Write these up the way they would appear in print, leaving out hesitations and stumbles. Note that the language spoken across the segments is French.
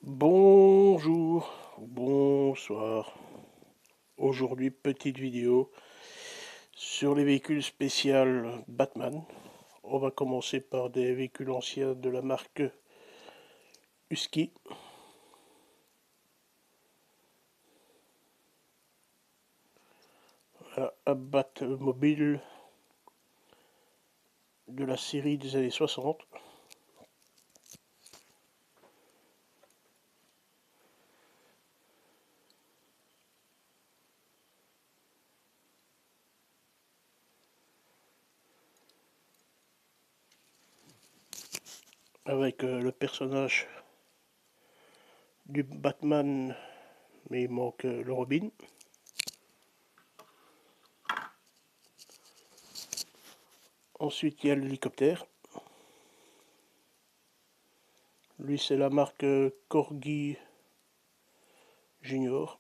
Bonjour, bonsoir. Aujourd'hui, petite vidéo sur les véhicules spéciaux Batman. On va commencer par des véhicules anciens de la marque Husky. Voilà, un Batmobile de la série des années 60. Avec le personnage du Batman, mais il manque le Robin. Ensuite, il y a l'hélicoptère. Lui, c'est la marque Corgi Junior.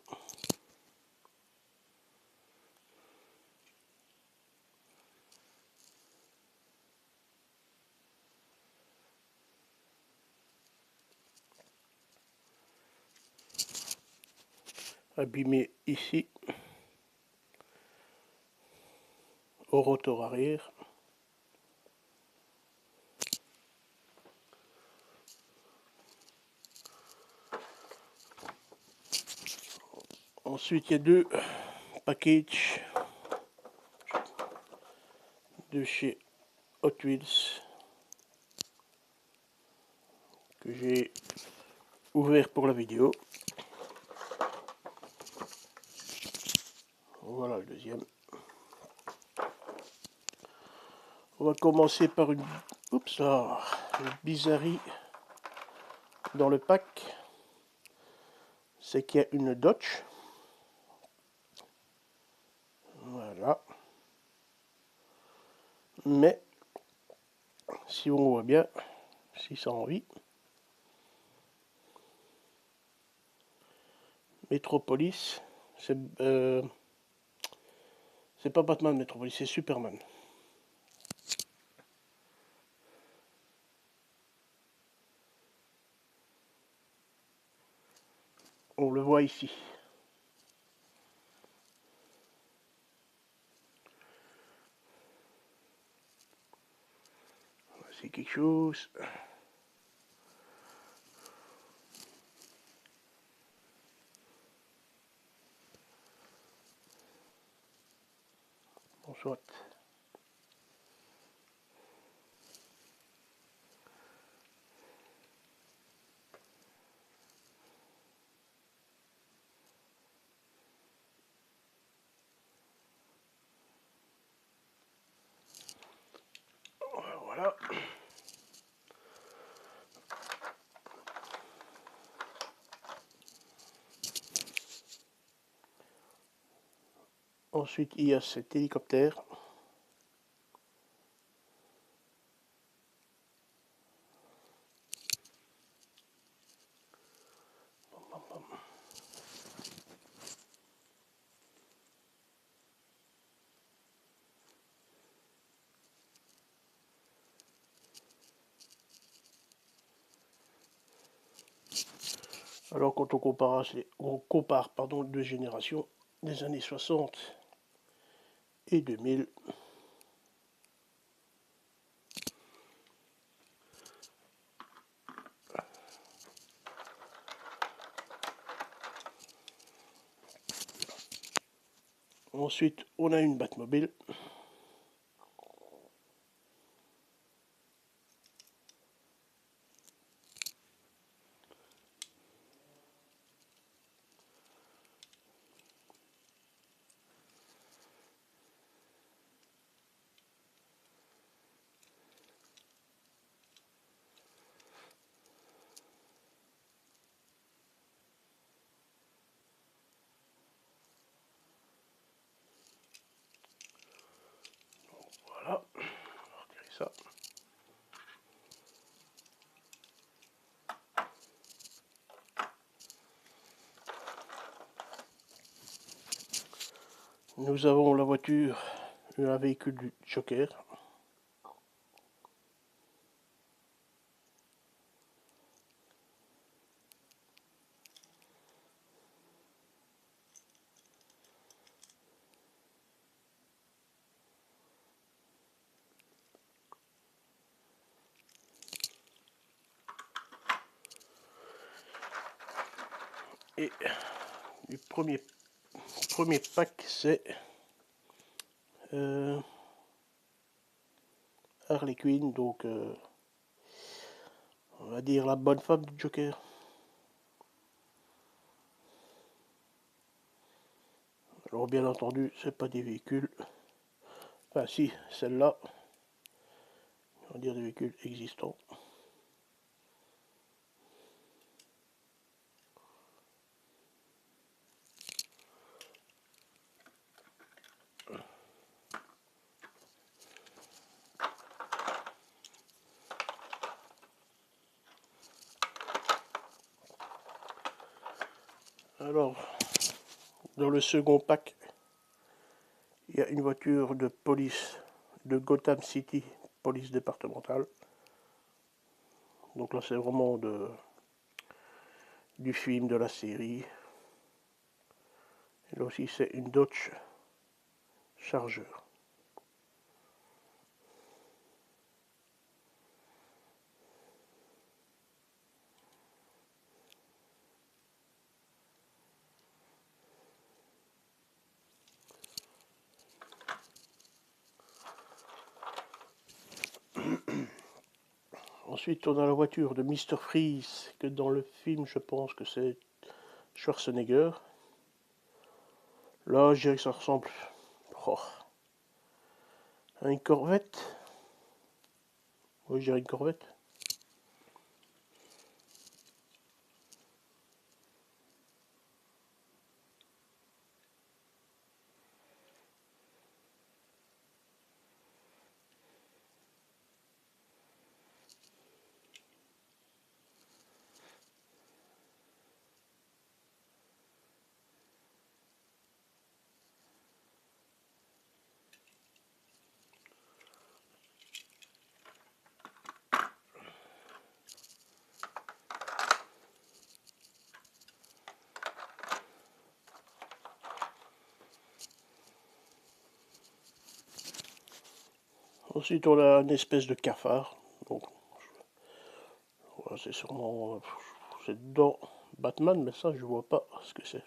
Abîmé ici au rotor arrière. Ensuite, il y a deux packages de chez Hot Wheels que j'ai ouvert pour la vidéo. Voilà le deuxième. On va commencer par une bizarrerie dans le pack. C'est qu'il y a une Dodge. Voilà. Mais, si on voit bien, si ça a envie, Metropolis, c'est pas Batman Metropolis, c'est Superman. On le voit ici. C'est quelque chose. Bon, soit. Voilà. Ensuite, il y a cet hélicoptère. Alors quand on compare deux générations, des années 60 et 2000, ensuite on a une Batmobile. Voilà, on va retirer ça. Nous avons la voiture, un véhicule du Joker. Et le premier pack, c'est Harley Quinn, donc on va dire la bonne femme du Joker. Alors bien entendu, c'est pas des véhicules. Enfin si, celle-là, on va dire des véhicules existants. Alors, dans le second pack, il y a une voiture de police de Gotham City, police départementale. Donc là, c'est vraiment du film, de la série. Et là aussi, c'est une Dodge Charger. Ensuite, on a la voiture de Mr. Freeze, que dans le film, je pense que c'est Schwarzenegger. Là, je dirais que ça ressemble à une Corvette. Oui, je dirais une Corvette. Ensuite, on a une espèce de cafard. Donc, voilà, c'est sûrement... c'est dans Batman, mais ça, je vois pas ce que c'est.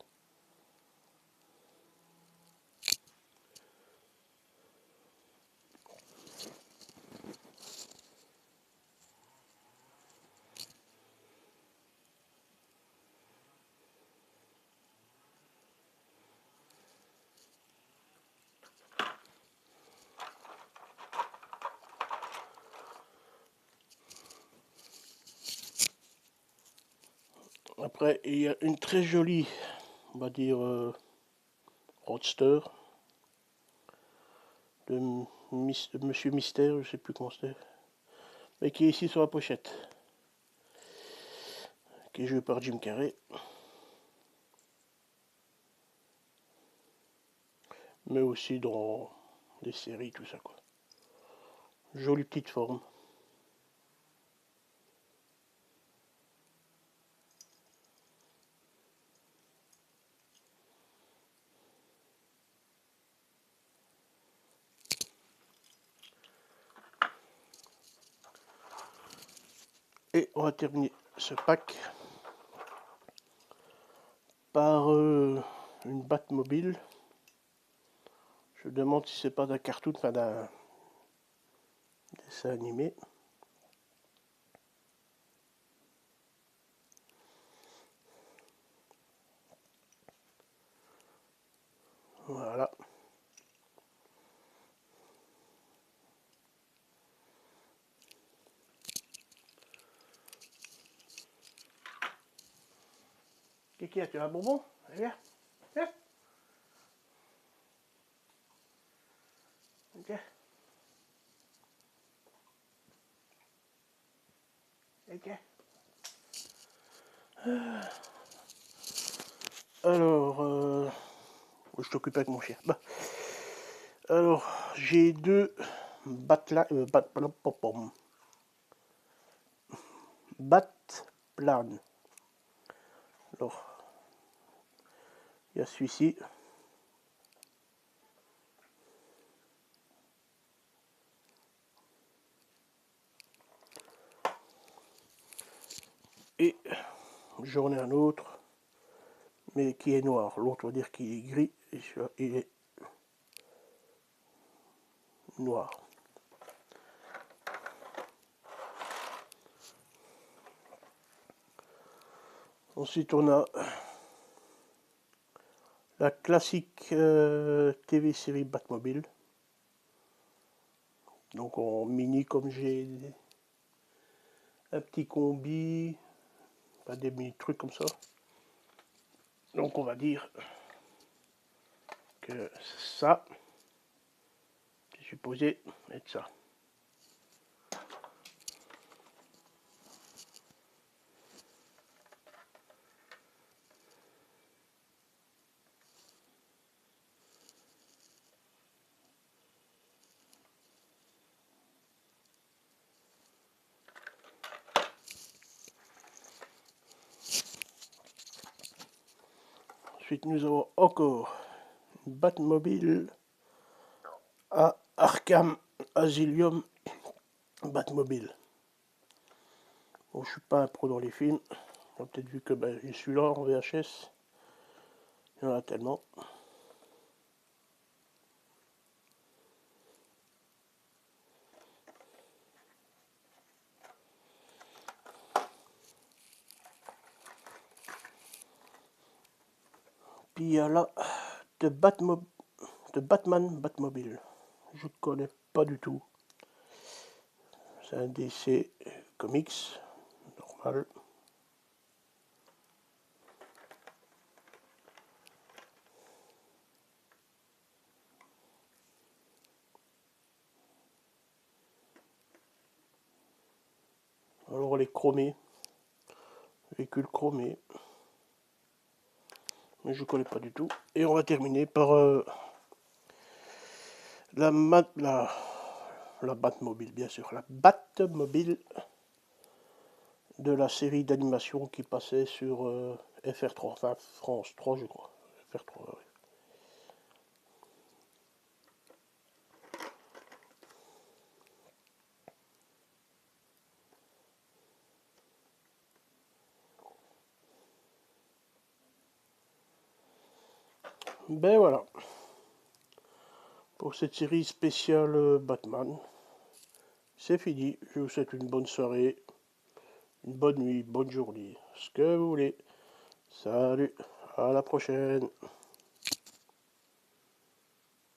Après, il y a une très jolie, on va dire, roadster de Monsieur Mystère, je sais plus comment c'était, mais qui est ici sur la pochette, qui est joué par Jim Carrey, mais aussi dans des séries, tout ça quoi. Jolie petite forme. Et on va terminer ce pack par une Batmobile. Je me demande si c'est pas d'un cartoon, enfin d'un dessin animé. Voilà. Qu'est-ce qu'il y a? Tu as un bonbon? Viens, viens. Viens. Viens. Alors, je t'occupe avec mon chien. Bah. Alors, j'ai deux Batplan. Alors, il y a celui-ci. Et j'en ai un autre mais qui est noir. L'autre va dire qu'il est gris, et celui-là, il est noir. Ensuite, on a la classique TV série Batmobile. Donc en mini, comme j'ai un petit combi, pas des mini trucs comme ça. Donc on va dire que ça, c'est supposé être ça. Ensuite, nous avons encore une Batmobile à Arkham Asylum Batmobile. Bon, je suis pas un pro dans les films. On a peut-être vu que je suis là en VHS. Il y en a tellement. Puis il y a là de Batman Batmobile. Je ne connais pas du tout. C'est un DC Comics normal. Alors les chromés, véhicule chromé, mais je ne connais pas du tout. Et on va terminer par la Batmobile, bien sûr, la Batmobile de la série d'animation qui passait sur FR3, enfin France 3 je crois, FR3, oui. Ben voilà, pour cette série spéciale Batman, c'est fini. Je vous souhaite une bonne soirée, une bonne nuit, bonne journée, ce que vous voulez. Salut, à la prochaine.